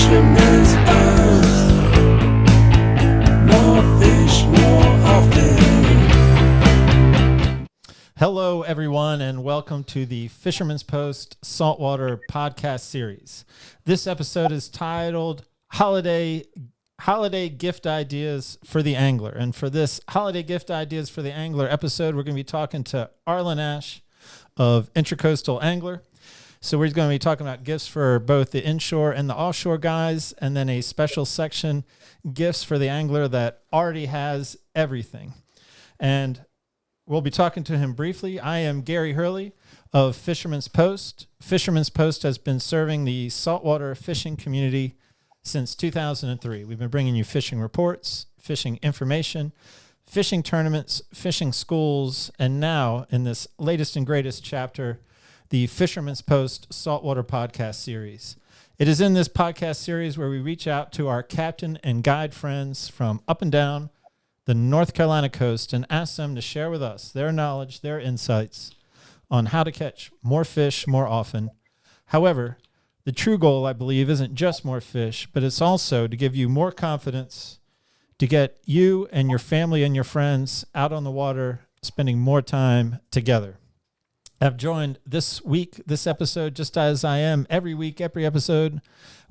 Fisherman's Post. More fish, more often. Hello, everyone, and welcome to the Fisherman's Post Saltwater Podcast Series. This episode is titled Holiday Gift Ideas for the Angler. And for this Holiday Gift Ideas for the Angler episode, we're going to be talking to Arlen Ash of Intracoastal Angler. So we're going to be talking about gifts for both the inshore and the offshore guys, and then a special section, gifts for the angler that already has everything. And we'll be talking to him briefly. I am Gary Hurley of Fisherman's Post. Fisherman's Post has been serving the saltwater fishing community since 2003. We've been bringing you fishing reports, fishing information, fishing tournaments, fishing schools, and now in this latest and greatest chapter, the Fisherman's Post Saltwater Podcast Series. It is in this podcast series where we reach out to our captain and guide friends from up and down the North Carolina coast and ask them to share with us their knowledge, their insights on how to catch more fish more often. However, the true goal, I believe, isn't just more fish, but it's also to give you more confidence to get you and your family and your friends out on the water, spending more time together. I've joined this episode, just as I am every week, every episode,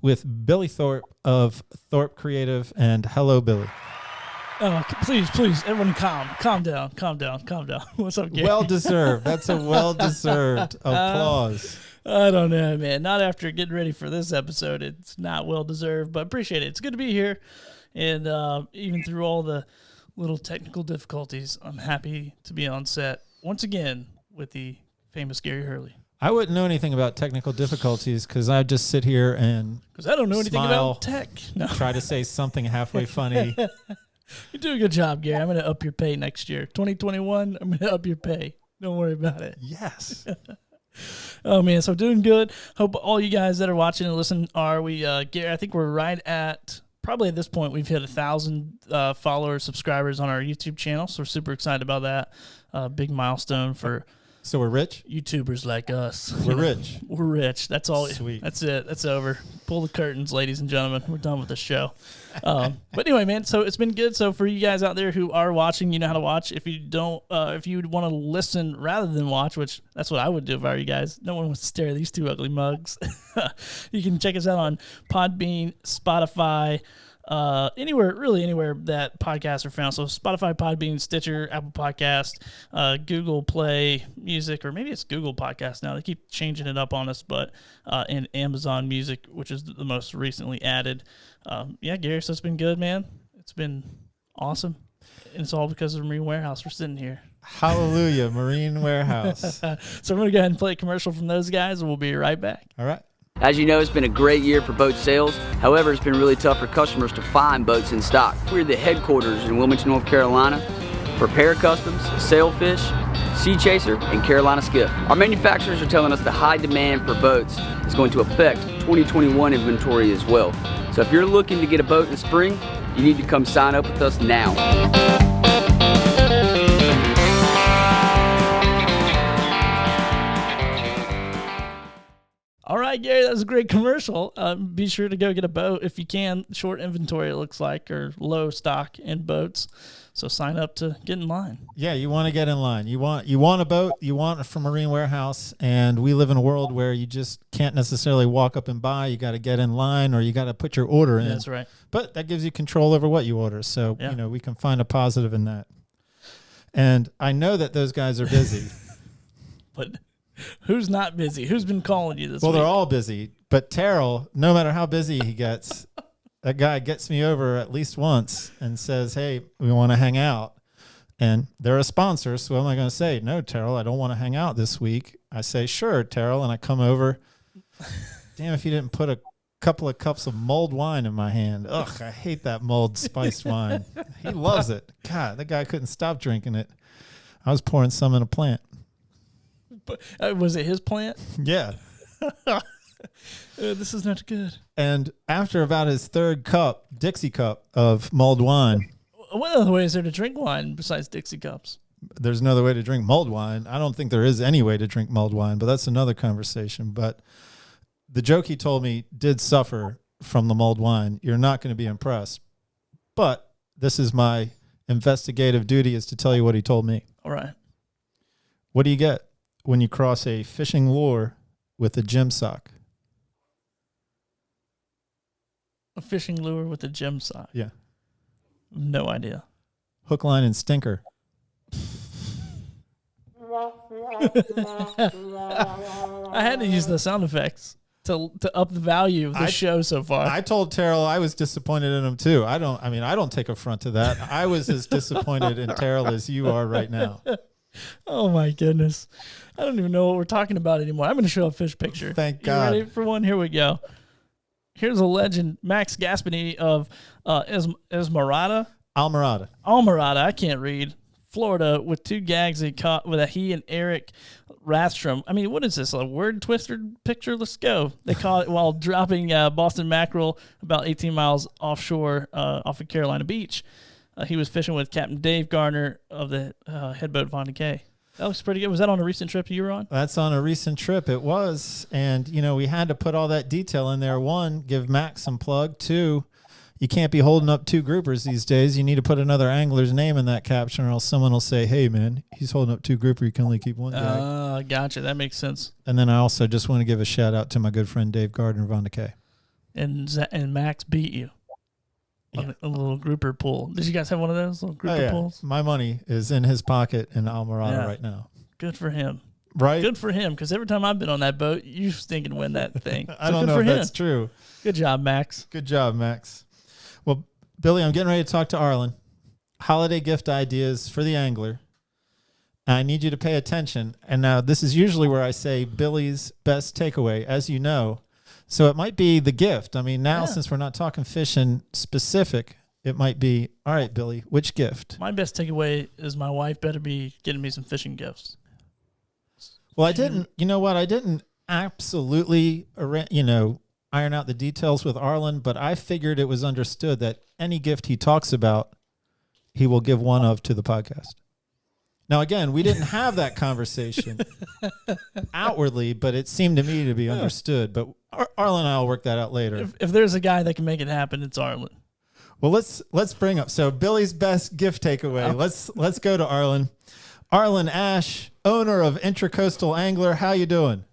with Billy Thorpe of Thorpe Creative. And hello, Billy. Oh, please, everyone calm down. What's up, Gary? Well-deserved. That's a well-deserved applause. I don't know, man. Not after getting ready for this episode. It's not well-deserved, but appreciate it. It's good to be here. And even through all the little technical difficulties, I'm happy to be on set once again with the famous Gary Hurley. I wouldn't know anything about technical difficulties because I just sit here and I don't know anything about tech. No. Try to say something halfway funny. You do a good job, Gary. I'm going to up your pay next year. 2021, I'm going to up your pay. Don't worry about it. Yes. Oh, man, so doing good. Hope all you guys that are watching and listening are. Gary, I think we're right at, probably at this point, we've hit 1,000 followers, subscribers on our YouTube channel, so we're super excited about that. Big milestone for... So we're rich? YouTubers like us. We're rich. We're rich. That's all. Sweet. That's it. That's over. Pull the curtains, ladies and gentlemen. We're done with the show. But anyway, man, so it's been good. So for you guys out there who are watching, you know how to watch. If you don't, if you want to listen rather than watch, which that's what I would do if I were you guys. No one wants to stare at these two ugly mugs. You can check us out on Podbean, Spotify, anywhere that podcasts are found. So Spotify, Podbean, Stitcher, Apple Podcast, Google Play Music, or maybe it's Google Podcast now. They keep changing it up on us, but and Amazon Music, which is the most recently added. Gary, so it's been good, man. It's been awesome. And it's all because of Marine Warehouse. We're sitting here. Hallelujah, Marine Warehouse. So I'm going to go ahead and play a commercial from those guys, and we'll be right back. All right. As you know, it's been a great year for boat sales. However, it's been really tough for customers to find boats in stock. We're the headquarters in Wilmington, North Carolina for Para Customs, Sailfish, Sea Chaser, and Carolina Skiff. Our manufacturers are telling us the high demand for boats is going to affect 2021 inventory as well. So if you're looking to get a boat in the spring, you need to come sign up with us now. All right, Gary, that was a great commercial. Be sure to go get a boat if you can. Short inventory, it looks like, or low stock in boats. So sign up to get in line. Yeah, you want to get in line. You want a boat. You want it from Marine Warehouse, and we live in a world where you just can't necessarily walk up and buy. You got to get in line, or you got to put your order in. That's right. But that gives you control over what you order. So we can find a positive in that. And I know that those guys are busy. But who's not busy? Who's been calling you this week? Well, they're all busy. But Terrell, no matter how busy he gets, that guy gets me over at least once and says, hey, we want to hang out. And they're a sponsor, so what am I going to say? No, Terrell, I don't want to hang out this week. I say, sure, Terrell, and I come over. Damn, if you didn't put a couple of cups of mulled wine in my hand. Ugh, I hate that mulled spiced wine. He loves it. God, that guy couldn't stop drinking it. I was pouring some in a plant. But, was it his plant? Yeah. This is not good. And after about his third cup, Dixie cup of mulled wine. What other way is there to drink wine besides Dixie cups? There's no other way to drink mulled wine. I don't think there is any way to drink mulled wine, but that's another conversation. But the joke he told me did suffer from the mulled wine, you're not going to be impressed. But this is my investigative duty, is to tell you what he told me. All right. What do you get when you cross a fishing lure with a gym sock? A fishing lure with a gem sock. Yeah. No idea. Hook, line, and stinker. I had to use the sound effects to up the value of the show so far. I told Terrell I was disappointed in him too. I don't take affront to that. I was as disappointed in Terrell as you are right now. Oh my goodness. I don't even know what we're talking about anymore. I'm going to show a fish picture. Thank God. You ready for one? Here we go. Here's a legend, Max Gaspeny of Esmeralda. Almirada, I can't read. Florida, with 2 gags he caught with he and Eric Rathstrom. I mean, what is this, a word twister picture? Let's go. They caught it while dropping Boston mackerel about 18 miles offshore off of Carolina Beach. He was fishing with Captain Dave Gardner of the headboat Von Decay. That looks pretty good. Was that on a recent trip you were on? That's on a recent trip. It was. And, we had to put all that detail in there. 1, give Max some plug. 2, you can't be holding up 2 groupers these days. You need to put another angler's name in that caption, or else someone will say, hey, man, he's holding up 2 grouper. You can only keep 1 gag. Gotcha. That makes sense. And then I also just want to give a shout out to my good friend Dave Gardner of Von Decay. And Max beat you on a little grouper pool. Did you guys have one of those little grouper pools? My money is in his pocket in Almirada right now. Good for him. Right? Good for him, because every time I've been on that boat, you stinking win that thing. I don't know if that's true. Good job, Max. Good job, Max. Well, Billy, I'm getting ready to talk to Arlen. Holiday gift ideas for the angler. I need you to pay attention. And now this is usually where I say Billy's best takeaway, as you know. So it might be the gift. I mean, now since we're not talking fishing specific, it might be, all right, Billy, which gift? My best takeaway is my wife better be getting me some fishing gifts. Well, I didn't absolutely, iron out the details with Arlen, but I figured it was understood that any gift he talks about, he will give one of to the podcast. Now, again, we didn't have that conversation outwardly, but it seemed to me to be understood. But Arlen and I will work that out later. If there's a guy that can make it happen, it's Arlen. Well, let's bring up Billy's best gift takeaway. Let's go to Arlen. Arlen Ash, owner of Intracoastal Angler. How you doing?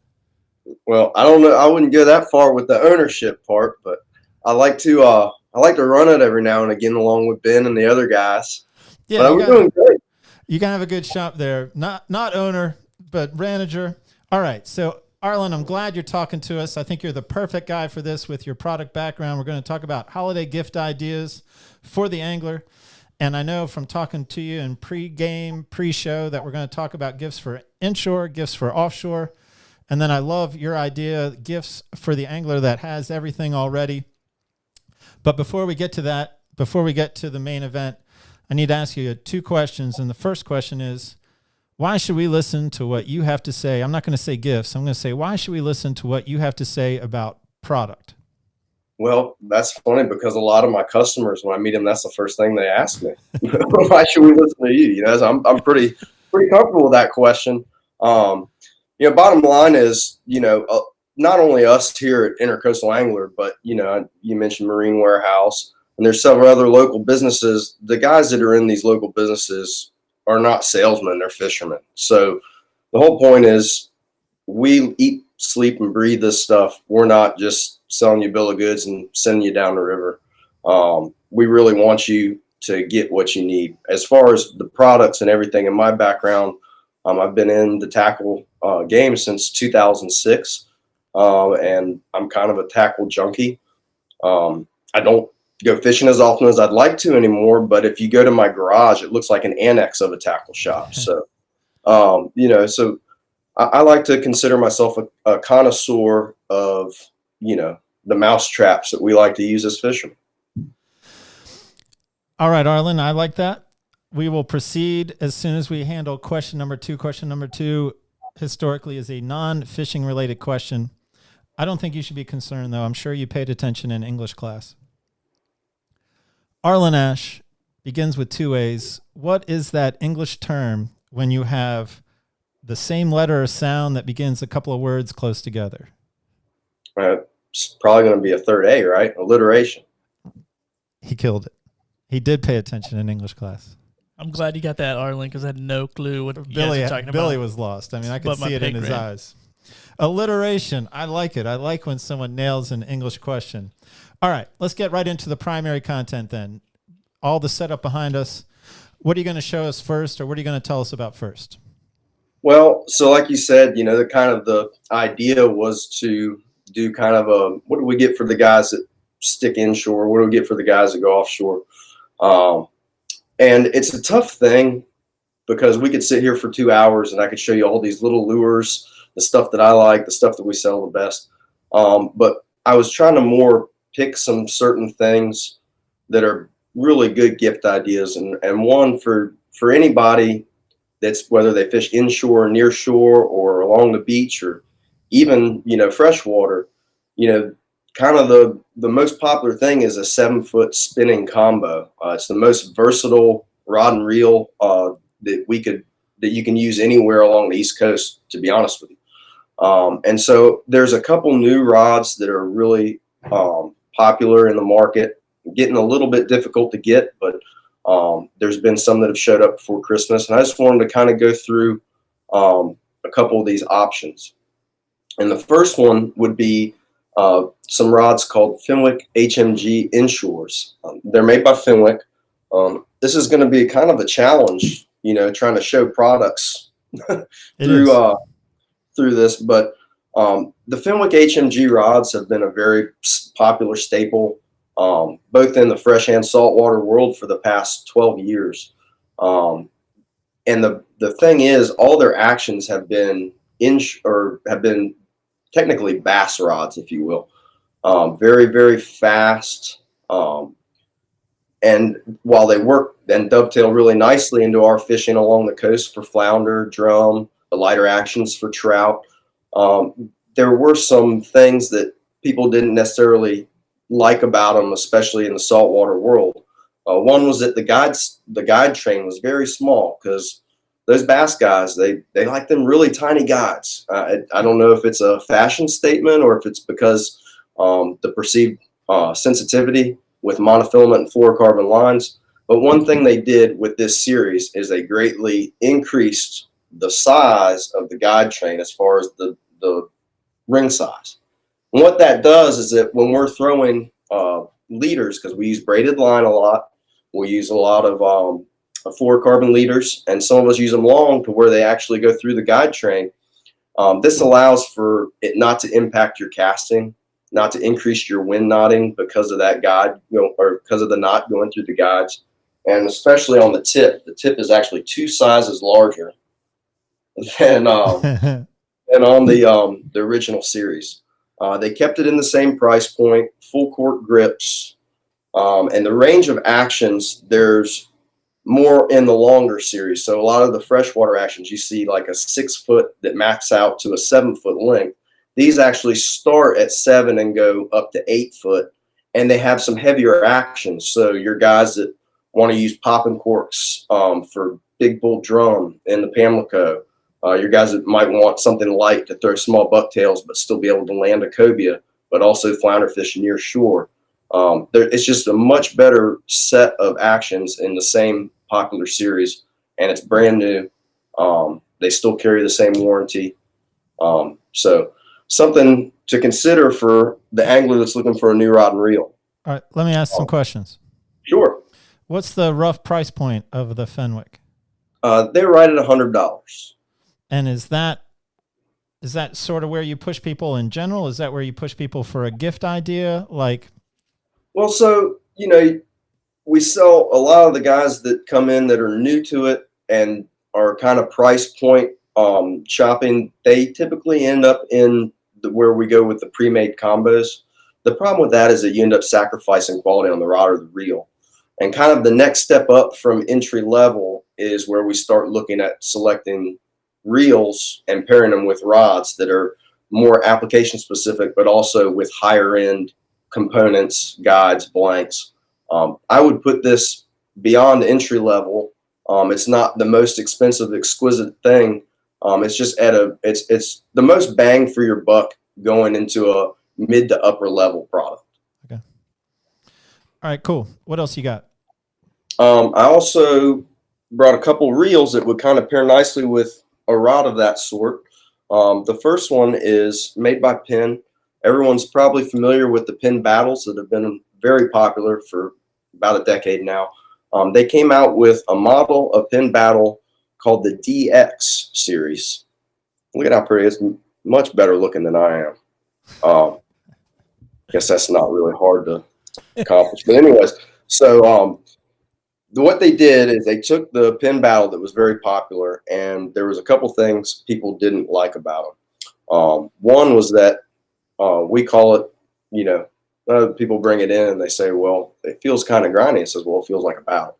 Well, I don't know. I wouldn't go that far with the ownership part, but I like to run it every now and again along with Ben and the other guys. Yeah, but we're doing great. You can have a good shop there. Not owner, but manager. All right. So, Arlen, I'm glad you're talking to us. I think you're the perfect guy for this with your product background. We're going to talk about holiday gift ideas for the angler. And I know from talking to you in pre-game, pre-show, that we're going to talk about gifts for inshore, gifts for offshore. And then I love your idea, gifts for the angler that has everything already. But before we get to that, before we get to the main event, I need to ask you 2 questions. And the first question is, why should we listen to what you have to say? I'm not going to say gifts. I'm going to say, why should we listen to what you have to say about product? Well, that's funny because a lot of my customers, when I meet them, that's the first thing they ask me. Why should we listen to you? So I'm pretty comfortable with that question. Bottom line is, not only us here at Intercoastal Angler, but, you mentioned Marine Warehouse, and there's several other local businesses. The guys that are in these local businesses are not salesmen, they're fishermen. So the whole point is we eat, sleep, and breathe this stuff. We're not just selling you a bill of goods and sending you down the river. We really want you to get what you need. As far as the products and everything, in my background, I've been in the tackle game since 2006, and I'm kind of a tackle junkie. I don't go fishing as often as I'd like to anymore, but if you go to my garage, it looks like an annex of a tackle shop. So, so I like to consider myself a connoisseur of, the mouse traps that we like to use as fishermen. All right, Arlen, I like that. We will proceed as soon as we handle question number 2. Question number 2 historically is a non-fishing related question. I don't think you should be concerned, though. I'm sure you paid attention in English class. Arlen Ash begins with 2 A's. What is that English term when you have the same letter or sound that begins a couple of words close together? it's probably going to be a third A, right? Alliteration. He killed it. He did pay attention in English class. I'm glad you got that, Arlen, because I had no clue what you guys Billy were talking Billy about. was lost. I mean, I could But my see it in pig his ran. eyes. Alliteration. I like it. I like when someone nails an English question. All right, let's get right into the primary content then. All the setup behind us. What are you going to show us first, or what are you going to tell us about first? Well, so like you said, the idea was to do kind of what do we get for the guys that stick inshore? What do we get for the guys that go offshore? And it's a tough thing because we could sit here for 2 hours and I could show you all these little lures, the stuff that I like, the stuff that we sell the best. But I was trying to more pick some certain things that are really good gift ideas. And one for anybody that's, whether they fish inshore, near shore, or along the beach, or even, freshwater, kind of the most popular thing is a 7-foot spinning combo. It's the most versatile rod and reel that you can use anywhere along the East Coast, to be honest with you. And so there's a couple new rods that are really popular in the market, getting a little bit difficult to get, but there's been some that have showed up before Christmas. And I just wanted to kind of go through a couple of these options. And the first one would be some rods called Fenwick HMG Inshores. They're made by Fenwick. This is going to be kind of a challenge, trying to show products through this. But the Fenwick HMG rods have been a very popular staple, both in the fresh and saltwater world for the past 12 years. And the thing is, all their actions have been technically bass rods, if you will. Very, very fast. And while they work and dovetail really nicely into our fishing along the coast for flounder, drum, the lighter actions for trout, there were some things that people didn't necessarily like about them, especially in the saltwater world. One was that the guide train was very small, because those bass guys, they like them really tiny guides. I don't know if it's a fashion statement or if it's because the perceived sensitivity with monofilament and fluorocarbon lines. But one thing they did with this series is they greatly increased the size of the guide train as far as the ring size. And what that does is that when we're throwing leaders, because we use braided line a lot, we use a lot of fluorocarbon leaders, and some of us use them long to where they actually go through the guide train. This allows for it not to impact your casting, not to increase your wind knotting because of that guide, or because of the knot going through the guides. And especially on the tip is actually 2 sizes larger than on the original series. They kept it in the same price point, full court grips, and the range of actions, there's more in the longer series. So a lot of the freshwater actions, you see like a 6-foot that max out to a 7-foot length. These actually start at 7 and go up to 8 foot, and they have some heavier actions. So your guys that want to use popping corks for big bull drum in the Pamlico, your guys that might want something light to throw small bucktails but still be able to land a cobia, but also flounder fish near shore. It's just a much better set of actions in the same popular series, and it's brand new. They still carry the same warranty. So something to consider for the angler that's looking for a new rod and reel. All right, let me ask some questions. Sure. What's the rough price point of the Fenwick? They're right at $100. And is that sort of where you push people in general? Is that where you push people for a gift idea? Well, so, we sell a lot of the guys that come in that are new to it and are kind of price point shopping. They typically end up in where we go with the pre-made combos. The problem with that is that you end up sacrificing quality on the rod or the reel. And kind of the next step up from entry level is where we start looking at selecting reels and pairing them with rods that are more application specific, but also with higher end components, guides, blanks. I would put this beyond entry level. It's not the most expensive, exquisite thing. It's just it's the most bang for your buck going into mid to upper level product. Okay. All right, cool. What else you got? I also brought a couple reels that would kind of pair nicely with a rod of that sort. The first one is made by Penn. Everyone's probably familiar with the Penn battles that have been very popular for about a decade now. They came out with a model of Penn battle called the DX series. Look at how pretty it is. Much better looking than I am. Guess that's not really hard to accomplish. But anyways, so what they did is they took the Penn battle that was very popular, and there was a couple things people didn't like about them. One was that we call it, people bring it in and they say, well, it feels kind of grindy. It says, well, it feels like a battle.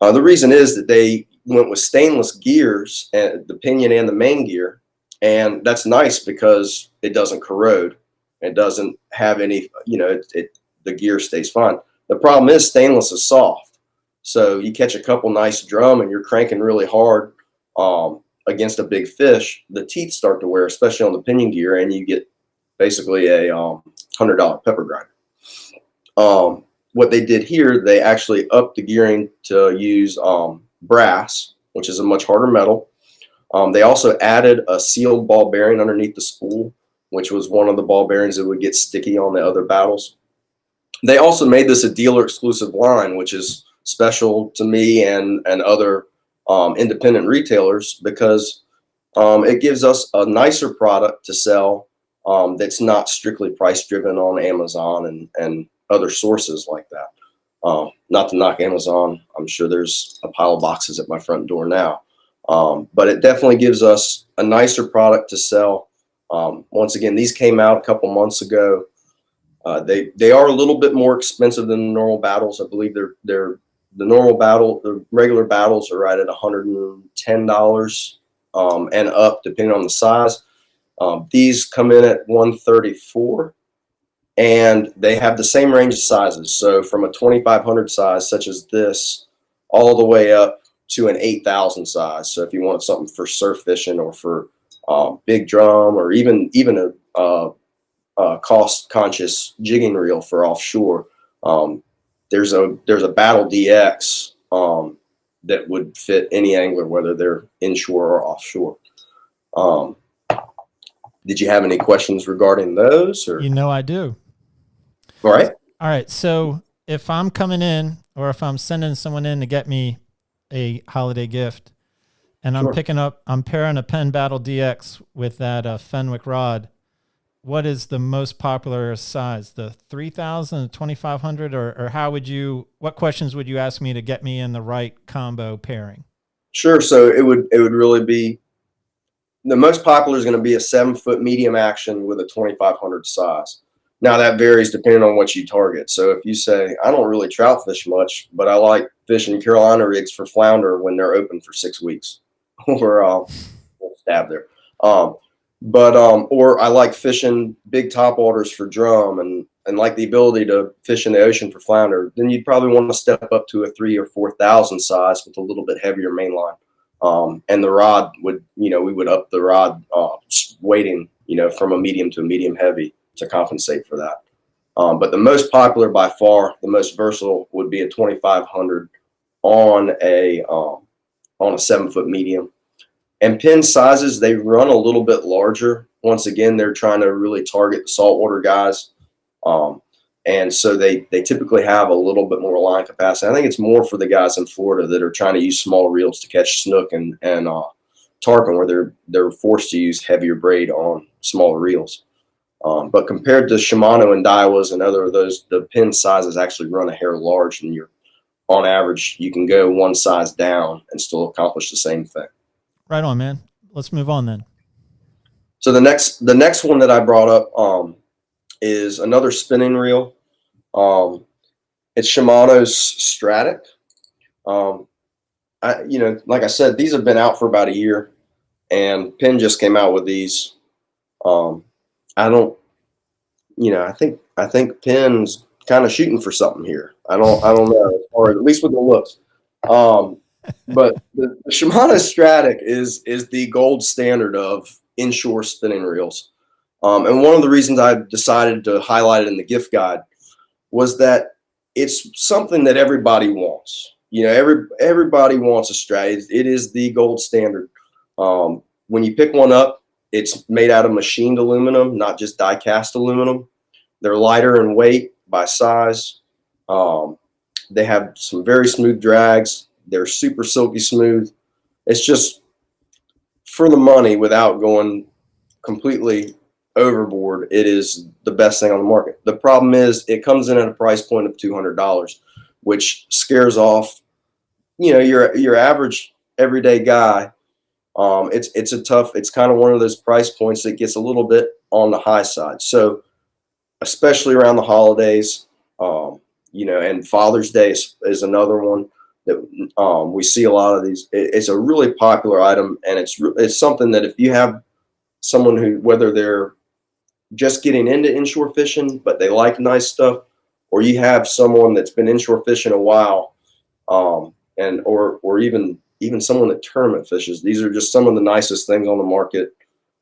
The reason is that they went with stainless gears, and the pinion and the main gear, and that's nice because it doesn't corrode. It doesn't have any, the gear stays fine. The problem is stainless is soft. So you catch a couple nice drum and you're cranking really hard against a big fish, the teeth start to wear, especially on the pinion gear, and you get basically a $100 pepper grinder. What they did here, they actually upped the gearing to use brass, which is a much harder metal. They also added a sealed ball bearing underneath the spool, which was one of the ball bearings that would get sticky on the other battles. They also made this a dealer exclusive line, which is special to me and other independent retailers, because it gives us a nicer product to sell that's not strictly price driven on Amazon and other sources like that. Not to knock Amazon, I'm sure there's a pile of boxes at my front door now, but it definitely gives us a nicer product to sell. Once again, these came out a couple months ago. They are a little bit more expensive than the normal battles. I believe the regular battles are right at $110 and up, depending on the size. These come in at $134, and they have the same range of sizes. So from a 2,500 size, such as this, all the way up to an 8,000 size. So if you want something for surf fishing or for big drum, or even a cost-conscious jigging reel for offshore, there's a Battle DX that would fit any angler, whether they're inshore or offshore. Did you have any questions regarding those? Or? I do. All right. So if I'm coming in, or if I'm sending someone in to get me a holiday gift, and Sure. I'm pairing a Penn Battle DX with that Fenwick Rod, what is the most popular size? The 3,000, 2,500, or what questions would you ask me to get me in the right combo pairing? Sure. So it would really be, the most popular is going to be a 7-foot medium action with a 2,500 size. Now that varies depending on what you target. So if you say, I don't really trout fish much, but I like fishing Carolina rigs for flounder when they're open for 6 weeks, or we'll stab there. Or I like fishing big top waters for drum and like the ability to fish in the ocean for flounder, then you'd probably want to step up to a 3,000 or 4,000 size with a little bit heavier main line. And the rod would, we would up the rod weighting, from a medium to a medium heavy to compensate for that. But the most popular by far, the most versatile, would be a 2,500 on a 7-foot medium. And Penn sizes, they run a little bit larger. Once again, they're trying to really target the saltwater guys. And so they typically have a little bit more line capacity. I think it's more for the guys in Florida that are trying to use small reels to catch snook and tarpon, where they're forced to use heavier braid on smaller reels. But compared to Shimano and Daiwas and other of those, the Penn sizes actually run a hair large, and on average, you can go one size down and still accomplish the same thing. Right on, man. Let's move on then. So the next one that I brought up is another spinning reel. It's Shimano's Stratic. Like I said, these have been out for about a year, and Penn just came out with these. I think Penn's kind of shooting for something here. I don't know, or at least with the looks. But the Shimano Stratic is the gold standard of inshore spinning reels. And one of the reasons I decided to highlight it in the gift guide was that it's something that everybody wants. You know, everybody wants a Strat. It is the gold standard. When you pick one up, it's made out of machined aluminum, not just die-cast aluminum. They're lighter in weight by size. They have some very smooth drags. They're super silky smooth. It's just for the money without going completely overboard. It is the best thing on the market. The problem is it comes in at a price point of $200, which scares off, you know, your average everyday guy. It's kind of one of those price points that gets a little bit on the high side. So especially around the holidays, you know, and Father's Day is another one that we see a lot of these. It's a really popular item, and it's something that if you have someone who, whether they're just getting into inshore fishing but they like nice stuff, or you have someone that's been inshore fishing a while, and or even someone that tournament fishes, these are just some of the nicest things on the market,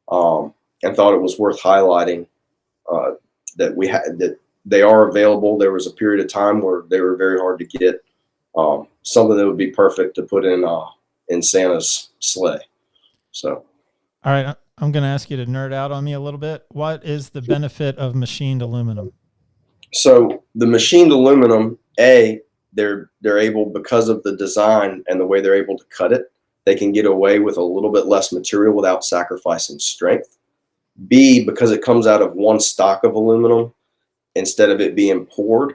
and thought it was worth highlighting that they are available. There was a period of time where they were very hard to get. Something that would be perfect to put in Santa's sleigh. So, All right, I'm going to ask you to nerd out on me a little bit. What is the benefit of machined aluminum? So the machined aluminum, they're able, because of the design and the way they're able to cut it, they can get away with a little bit less material without sacrificing strength. B, because it comes out of one stock of aluminum instead of it being poured,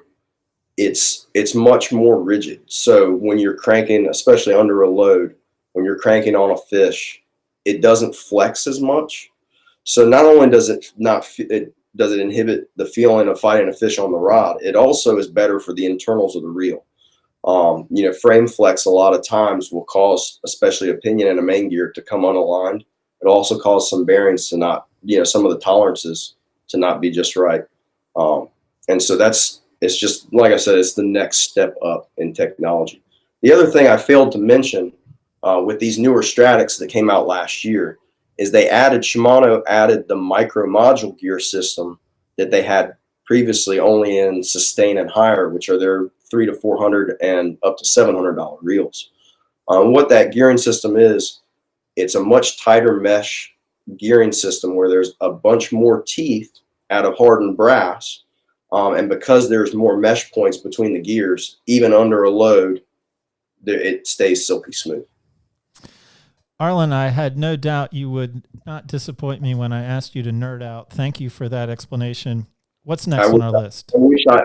it's much more rigid. So when you're cranking, especially under a load, when you're cranking on a fish, it doesn't flex as much. So not only does it inhibit the feeling of fighting a fish on the rod, it also is better for the internals of the reel. You know, frame flex a lot of times will cause, especially a pinion and a main gear, to come unaligned. It'll also cause some bearings to not, you know, some of the tolerances to not be just right. And so it's just, like I said, it's the next step up in technology. The other thing I failed to mention with these newer Stratics that came out last year is Shimano added the micro module gear system that they had previously only in sustain and higher, which are their $300 to $400 and up to $700 reels. What that gearing system is, it's a much tighter mesh gearing system where there's a bunch more teeth out of hardened brass. And because there's more mesh points between the gears, even under a load, it stays silky smooth. Arlen, I had no doubt you would not disappoint me when I asked you to nerd out. Thank you for that explanation. What's next on our list?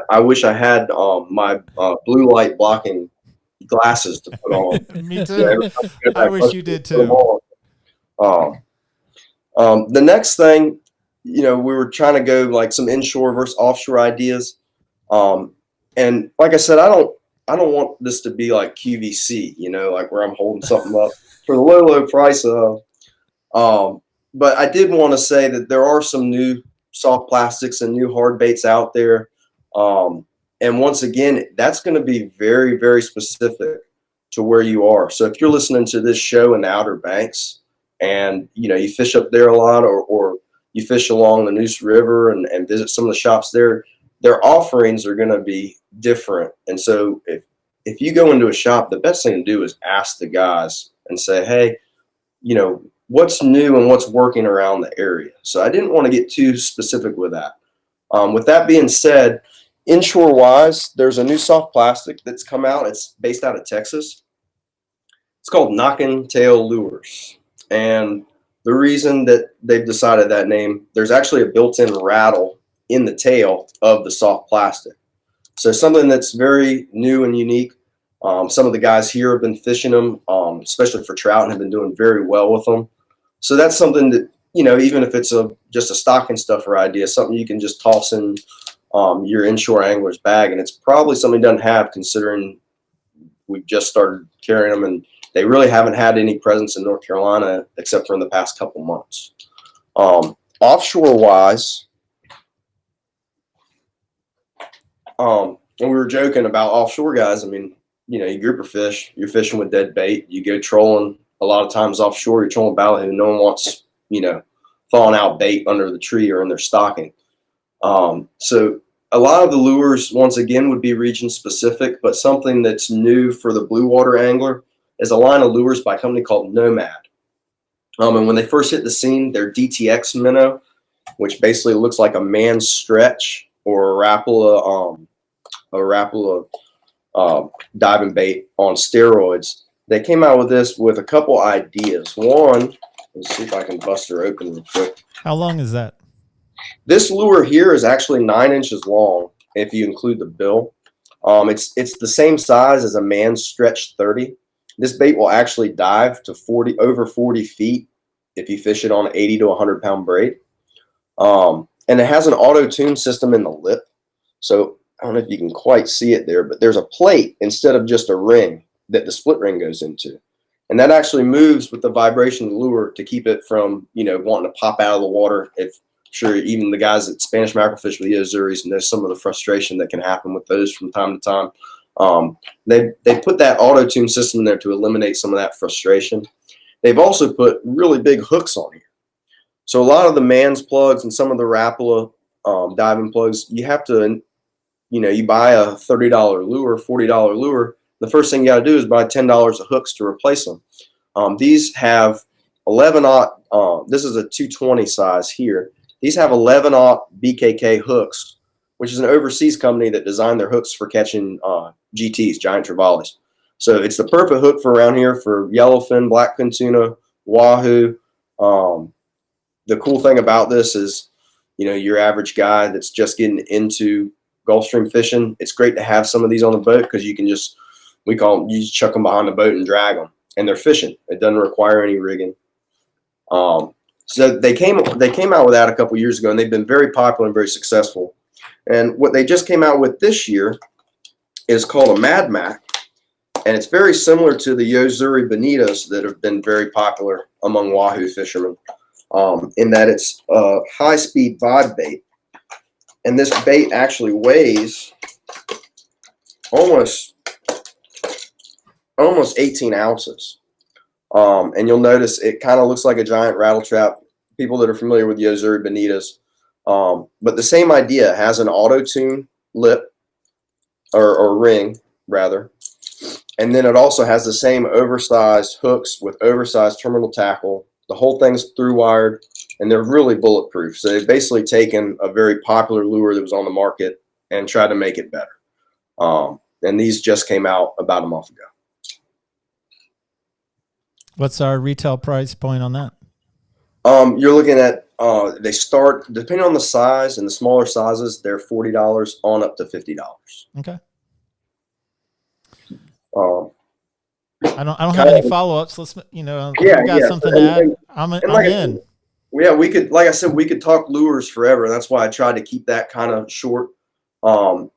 I wish I had my blue light blocking glasses to put on. Me too. I wish you did too. The next thing, you know, we were trying to go like some inshore versus offshore ideas. And like I said, I don't want this to be like QVC, you know, like where I'm holding something up for the low price of. But I did want to say that there are some new soft plastics and new hard baits out there. And once again, that's going to be very, very specific to where you are. So if you're listening to this show in the Outer Banks and, you know, you fish up there a lot, or you fish along the Neuse River and visit some of the shops there, their offerings are going to be different. And so if you go into a shop, the best thing to do is ask the guys and say, hey, you know, what's new and what's working around the area. So I didn't want to get too specific with that. With that being said, inshore wise, there's a new soft plastic that's come out. It's based out of Texas. It's called Knockin' Tail Lures. And the reason that they've decided that name, there's actually a built-in rattle in the tail of the soft plastic. So something that's very new and unique. Some of the guys here have been fishing them, especially for trout, and have been doing very well with them. So that's something that, you know, even if it's just a stocking stuffer idea, something you can just toss in your inshore angler's bag. And it's probably something he doesn't have, considering we've just started carrying them, and they really haven't had any presence in North Carolina except for in the past couple months. Offshore wise, and we were joking about offshore guys. I mean, you know, you grouper fish, you're fishing with dead bait, you go trolling. A lot of times offshore, you're trolling ballyhoo. No one wants, you know, thawing out bait under the tree or in their stocking. So a lot of the lures, once again, would be region specific, but something that's new for the blue water angler is a line of lures by a company called Nomad. And when they first hit the scene, they're DTX minnow, which basically looks like a man's stretch or a Rapala diving bait on steroids. They came out with this with a couple ideas. One, let's see if I can bust her open real quick. How long is that? This lure here is actually 9 inches long if you include the bill. It's the same size as a man's stretch 30. This bait will actually dive to over 40 feet if you fish it on an 80 to 100 pound braid. And it has an auto tune system in the lip. So I don't know if you can quite see it there, but there's a plate instead of just a ring that the split ring goes into. And that actually moves with the vibration of the lure to keep it from, wanting to pop out of the water. Sure, even the guys at Spanish mackerel fish with the Azuris, and there's some of the frustration that can happen with those from time to time. They put that auto tune system in there to eliminate some of that frustration. They've also put really big hooks on here. So a lot of the man's plugs and some of the Rapala diving plugs, you have to, you buy a $30 lure, $40 lure. The first thing you got to do is buy $10 of hooks to replace them. These have 11-aught. This is a 220 size here. These have 11-aught BKK hooks, which is an overseas company that designed their hooks for catching GTs, giant trevallies. So it's the perfect hook for around here for yellowfin, blackfin tuna, wahoo. The cool thing about this is, your average guy that's just getting into Gulfstream fishing, it's great to have some of these on the boat because you can you just chuck them behind the boat and drag them, and they're fishing. It doesn't require any rigging. So they came out with that a couple years ago, and they've been very popular and very successful. And what they just came out with this year is called a Mad Mac, and it's very similar to the Yozuri Bonitas that have been very popular among wahoo fishermen, in that it's a high-speed vibe bait. And this bait actually weighs almost 18 ounces. And you'll notice it kind of looks like a giant rattle trap. People that are familiar with Yozuri Bonitas. But the same idea, has an auto-tune lip, or ring, rather. And then it also has the same oversized hooks with oversized terminal tackle. The whole thing's through-wired, and they're really bulletproof. So they've basically taken a very popular lure that was on the market and tried to make it better. And these just came out about a month ago. What's our retail price point on that? You're looking at, they start, depending on the size, and the smaller sizes, they're $40 on up to $50. Okay. I don't have any follow-ups. Let's, we got something to add. I'm in. Yeah, we could, like I said, we could talk lures forever. That's why I tried to keep that kind of short. That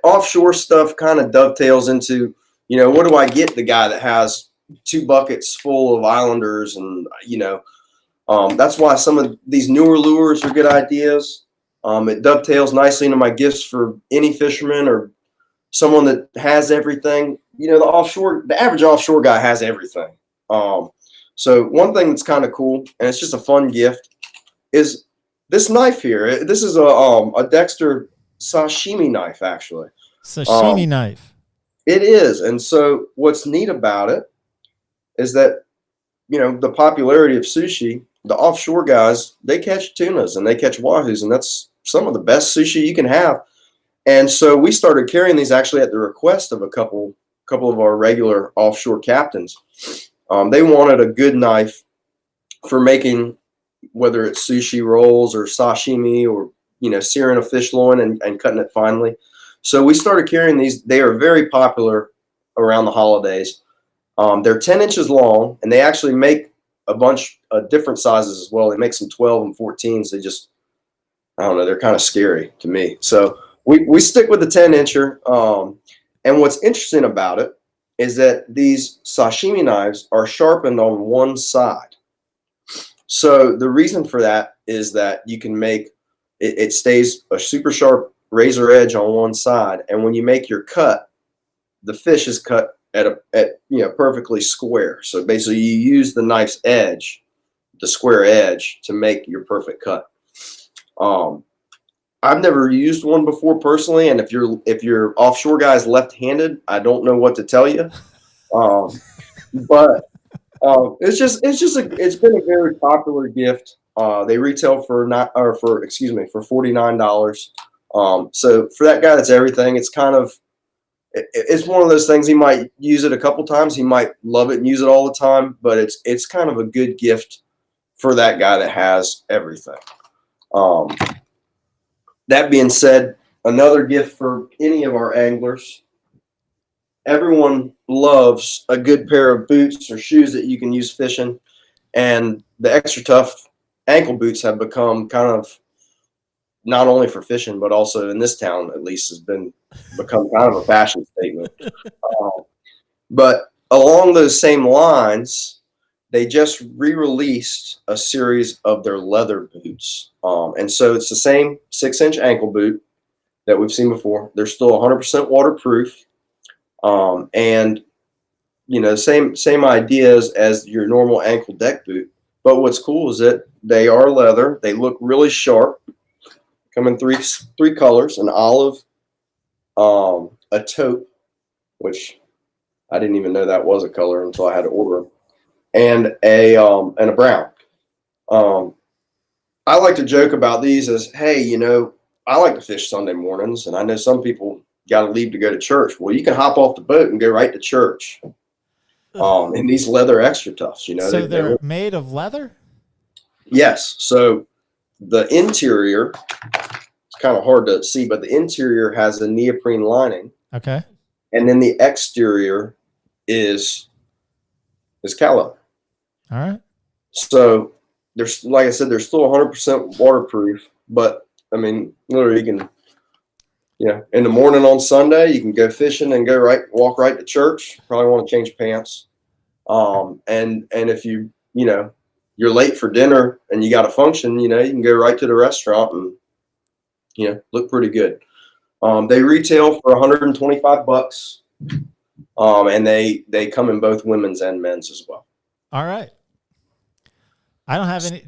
offshore stuff kind of dovetails into, what do I get the guy that has 2 buckets full of Islanders, and that's why some of these newer lures are good ideas. It dovetails nicely into my gifts for any fisherman or someone that has everything. The average offshore guy has everything. So one thing that's kind of cool, and it's just a fun gift, is this knife here. This is a Dexter sashimi knife, actually. Sashimi knife. It is. And so what's neat about it is that, the popularity of sushi, the offshore guys, they catch tunas and they catch wahoos, and that's some of the best sushi you can have. And so we started carrying these actually at the request of a couple of our regular offshore captains. They wanted a good knife for making, whether it's sushi rolls or sashimi or, searing a fish loin and cutting it finely. So we started carrying these. They are very popular around the holidays. They're 10 inches long, and they actually make a bunch of different sizes as well. They make some 12 and 14s. They just, I don't know, they're kind of scary to me. So we stick with the 10-incher. And what's interesting about it is that these sashimi knives are sharpened on one side. So the reason for that is that you can make it stays a super sharp razor edge on one side, and when you make your cut, the fish is cut at perfectly square. So basically, you use the knife's edge square edge to make your perfect cut. I've never used one before personally, and if your offshore guy is left-handed, I don't know what to tell you. But it's been a very popular gift. They retail for $49. So for that guy, that's everything. It's kind of, it's one of those things. He might use it a couple times. He might love it and use it all the time, but it's kind of a good gift for that guy that has everything. That being said, another gift for any of our anglers. Everyone loves a good pair of boots or shoes that you can use fishing, and the extra tough ankle boots have become kind of, not only for fishing, but also in this town at least, become kind of a fashion statement. But along those same lines, they just re-released a series of their leather boots. And so it's the same 6-inch ankle boot that we've seen before. They're still 100% waterproof. And same ideas as your normal ankle deck boot. But what's cool is that they are leather. They look really sharp. Come in three colors: an olive, a taupe, which I didn't even know that was a color until I had to order them, and a brown. I like to joke about these as, hey, I like to fish Sunday mornings, and I know some people got to leave to go to church. Well, you can hop off the boat and go right to church. In these leather extra toughs, So they're made of leather? Yes. So the interior, it's kind of hard to see, but the interior has a neoprene lining. Okay. And then the exterior is caliber. All right. So there's, like I said, they're still 100% waterproof, but I mean, literally you can, in the morning on Sunday, you can go fishing and walk right to church. Probably want to change pants. And if you're late for dinner and you got a function, you can go right to the restaurant and, look pretty good. They retail for $125. And they come in both women's and men's as well. All right. I don't have any.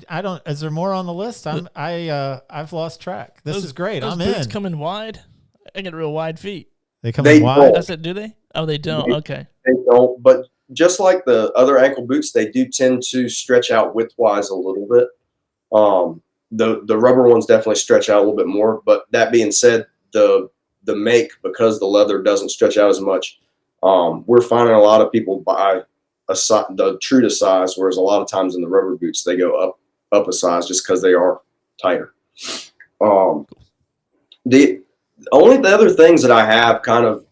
Is there more on the list? I've lost track. This is great. Those I'm boots in. come in wide. I get real wide feet. They come in wide. I said, do they? Oh, they don't. Okay. They don't. But just like the other ankle boots, they do tend to stretch out widthwise a little bit. The rubber ones definitely stretch out a little bit more. But that being said, the make, because the leather doesn't stretch out as much, we're finding a lot of people buy the true to size, whereas a lot of times in the rubber boots they go up a size just because they are tighter. The other things that I have kind of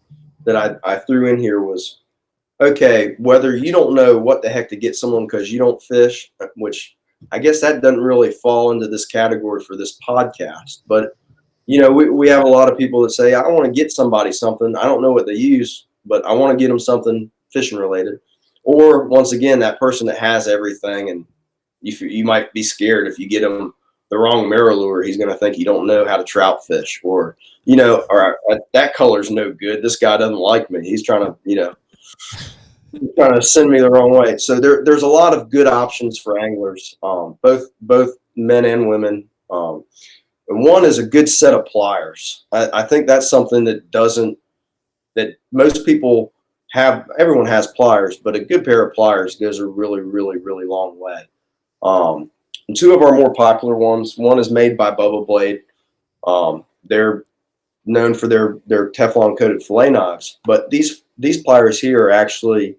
that I threw in here was, okay, whether you don't know what the heck to get someone because you don't fish, which I guess that doesn't really fall into this category for this podcast, but we have a lot of people that say, I want to get somebody something. I don't know what they use, but I want to get them something fishing related. Or once again, that person that has everything, and you might be scared if you get him the wrong mirror lure, he's going to think you don't know how to trout fish, or that color's no good. This guy doesn't like me. He's trying to send me the wrong way. So there's a lot of good options for anglers, both men and women. And one is a good set of pliers. I think that's something that most people have. Everyone has pliers, but a good pair of pliers goes a really, really, really long way. And two of our more popular ones, one is made by Bubba Blade. They're known for their Teflon coated fillet knives, but these pliers here are actually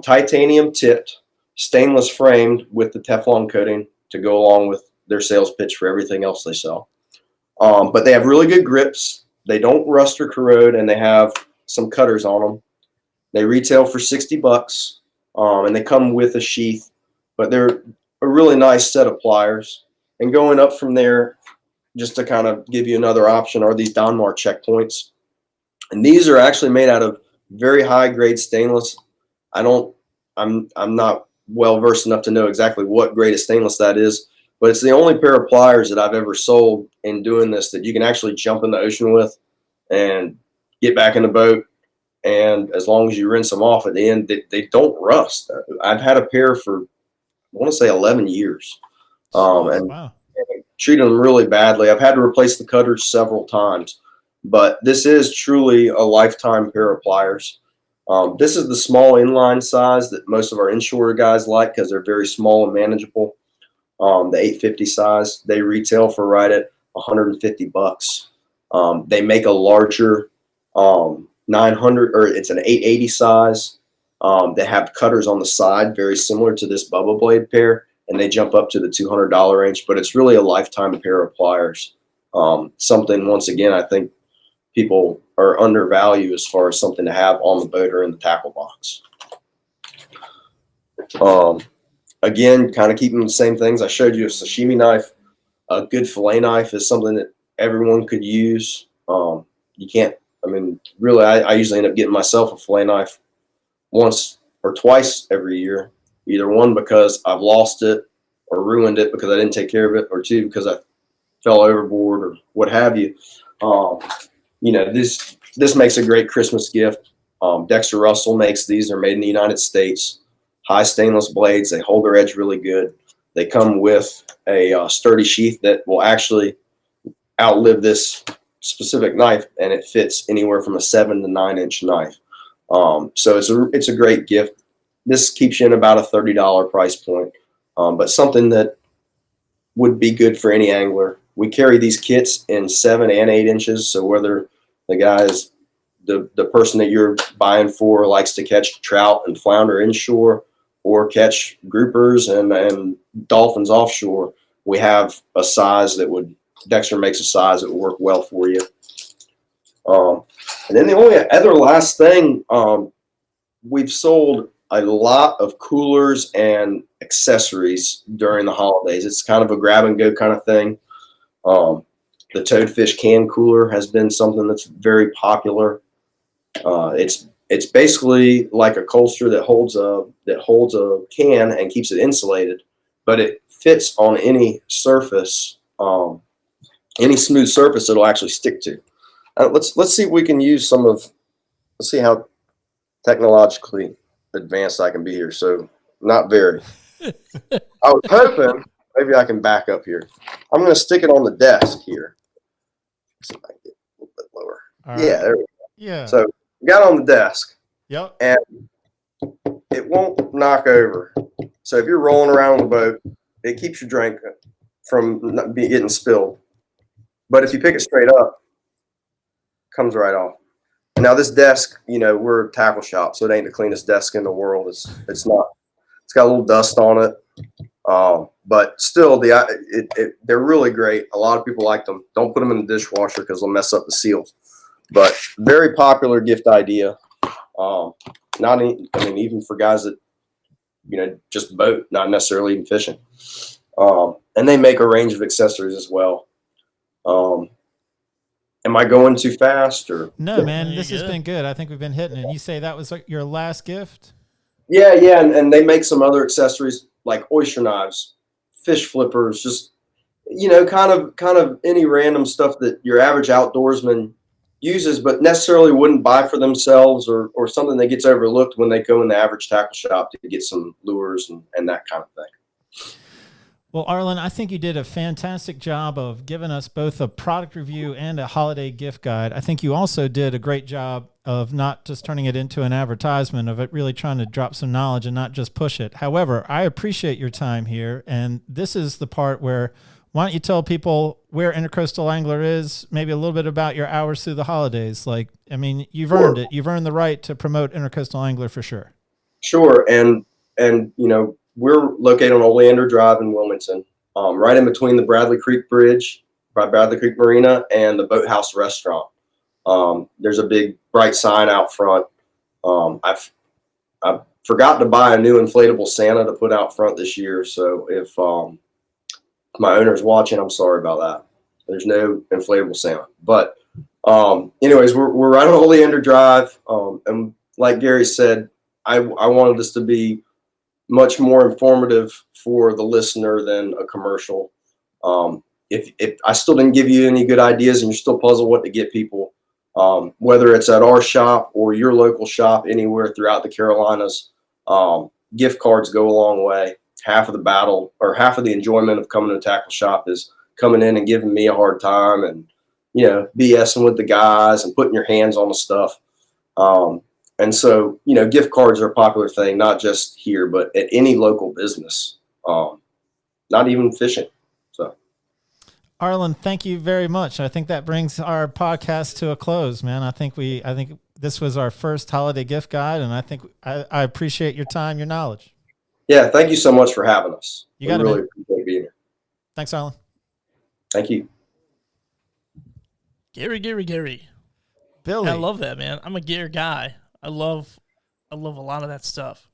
titanium tipped, stainless framed with the Teflon coating to go along with their sales pitch for everything else they sell. But they have really good grips. They don't rust or corrode, and they have some cutters on them. They retail for $60, and they come with a sheath, but they're a really nice set of pliers. And going up from there, just to kind of give you another option, are these Donmar checkpoints. And these are actually made out of very high grade stainless. I'm not well versed enough to know exactly what grade of stainless that is, but it's the only pair of pliers that I've ever sold in doing this that you can actually jump in the ocean with and get back in the boat. And as long as you rinse them off at the end, they don't rust. I've had a pair for want to say 11 years. And Wow. treated them really badly. I've had to replace the cutters several times, but this is truly a lifetime pair of pliers. This is the small inline size that most of our inshore guys like because they're very small and manageable. The 850 size, they retail for right at $150. They make a larger 900, or it's an 880 size. They have cutters on the side, very similar to this Bubba Blade pair, and they jump up to the $200 range, but it's really a lifetime pair of pliers. Something, once again, I think people are undervalued as far as something to have on the boat or in the tackle box. Again, kind of keeping the same things. I showed you a sashimi knife. A good fillet knife is something that everyone could use. You can't, really, I usually end up getting myself a fillet knife once or twice every year. Either one, because I've lost it or ruined it because I didn't take care of it, or two, because I fell overboard or what have you. This makes a great Christmas gift. Dexter Russell makes these. They're made in the United States. High stainless blades. They hold their edge really good. They come with a sturdy sheath that will actually outlive this specific knife, and it fits anywhere from a 7 to 9 inch knife. So it's a great gift. This keeps you in about a $30 price point, but something that would be good for any angler. We carry these kits in 7 and 8 inches, so whether the guy is the person that you're buying for likes to catch trout and flounder inshore or catch groupers and dolphins offshore, we have a size that Dexter makes a size that would work well for you. And then the only other last thing, we've sold a lot of coolers and accessories during the holidays. It's kind of a grab and go kind of thing. The Toadfish can cooler has been something that's very popular. It's basically like a coaster that holds a can and keeps it insulated, but it fits on any surface, any smooth surface it'll actually stick to. Let's see if we can use let's see how technologically advanced I can be here. So not very. I was hoping maybe I can back up here. I'm going to stick it on the desk here. See if I can get a little bit lower. Yeah, there we go. Yeah. So we got on the desk. Yep. And it won't knock over. So if you're rolling around the boat, it keeps your drink from not getting spilled. But if you pick it straight up, it comes right off. Now this desk, we're a tackle shop, so it ain't the cleanest desk in the world. It's not. It's got a little dust on it, but still, they're really great. A lot of people like them. Don't put them in the dishwasher because they'll mess up the seal. But very popular gift idea. Even for guys that just boat, not necessarily even fishing. And they make a range of accessories as well. Am I going too fast or? No, man, this has been good. I think we've been hitting it. You say that was like your last gift? Yeah. And they make some other accessories like oyster knives, fish flippers, just, kind of any random stuff that your average outdoorsman uses, but necessarily wouldn't buy for themselves or something that gets overlooked when they go in the average tackle shop to get some lures and that kind of thing. Well, Arlen, I think you did a fantastic job of giving us both a product review and a holiday gift guide. I think you also did a great job of not just turning it into an advertisement, of it really trying to drop some knowledge and not just push it. However, I appreciate your time here, and this is the part where, why don't you tell people where Intercoastal Angler is, maybe a little bit about your hours through the holidays. You've earned it. You've earned the right to promote Intercoastal Angler for sure. Sure. And we're located on Oleander Drive in Wilmington, right in between the Bradley Creek Bridge by Bradley Creek Marina and the Boathouse Restaurant. There's a big bright sign out front. I forgot to buy a new inflatable Santa to put out front this year. So if my owner's watching, I'm sorry about that. There's no inflatable Santa. But anyways, we're right on Oleander Drive. And like Gary said, I wanted this to be much more informative for the listener than a commercial. If I still didn't give you any good ideas and you're still puzzled what to get people, whether it's at our shop or your local shop anywhere throughout the Carolinas, gift cards go a long way. half of the battle or half of the enjoyment of coming to a tackle shop is coming in and giving me a hard time and, you know, BSing with the guys and putting your hands on the stuff. And so, you know, gift cards are a popular thing, not just here, but at any local business, not even fishing. So, Arlen, thank you very much. I think that brings our podcast to a close, man. I think this was our first holiday gift guide, and I appreciate your time, your knowledge. Yeah, thank you so much for having us. You got it, really man. appreciate being here. Thanks, Arlen. Thank you. Gary. Billy. I love that, man. I'm a gear guy. I love a lot of that stuff.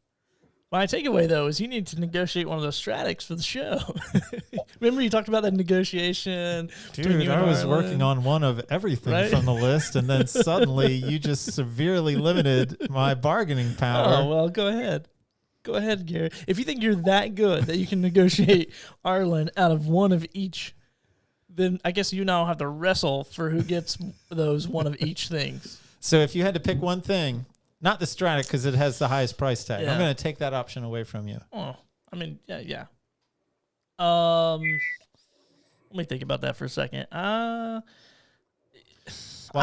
My takeaway, though, is you need to negotiate one of those Stratics for the show. Remember you talked about that negotiation? Dude, I was working on one of everything from the list, and then suddenly you just severely limited my bargaining power. Oh, well, go ahead. Go ahead, Gary. If you think you're that good that you can negotiate Arlen out of one of each, then I guess you now have to wrestle for who gets those one of each things. So if you had to pick one thing, not the Stratic because it has the highest price tag. Yeah. I'm going to take that option away from you. Oh, I mean, yeah. Let me think about that for a second. While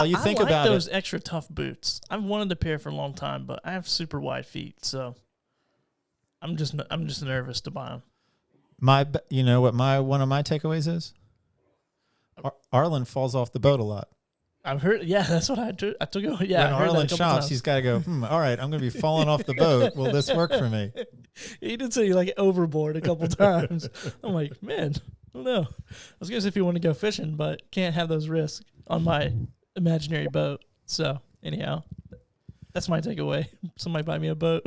you think I like about those it, extra tough boots. I've wanted a pair for a long time, but I have super wide feet, so I'm just nervous to buy them. you know what one of my takeaways is? Arlen falls off the boat a lot. I've heard, yeah, that's what I took. Yeah, when I heard Arlen that a couple shops, times. he's got to go, all right, I'm going to be falling off the boat. Will this work for me? He did say like overboard a couple times. I'm like, man, I don't know. I was going to say if you want to go fishing, but can't have those risks on my imaginary boat. So anyhow, that's my takeaway. Somebody buy me a boat.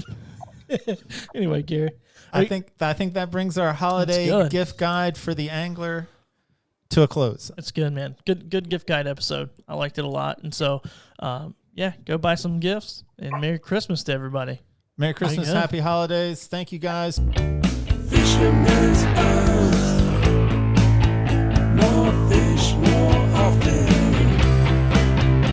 Anyway, Gary. I think that brings our holiday gift guide for the angler to a close. It's good, man. Good gift guide episode. I liked it a lot. And so, go buy some gifts and Merry Christmas to everybody. Merry Christmas, happy holidays. Thank you, guys. Fisherman's Oath.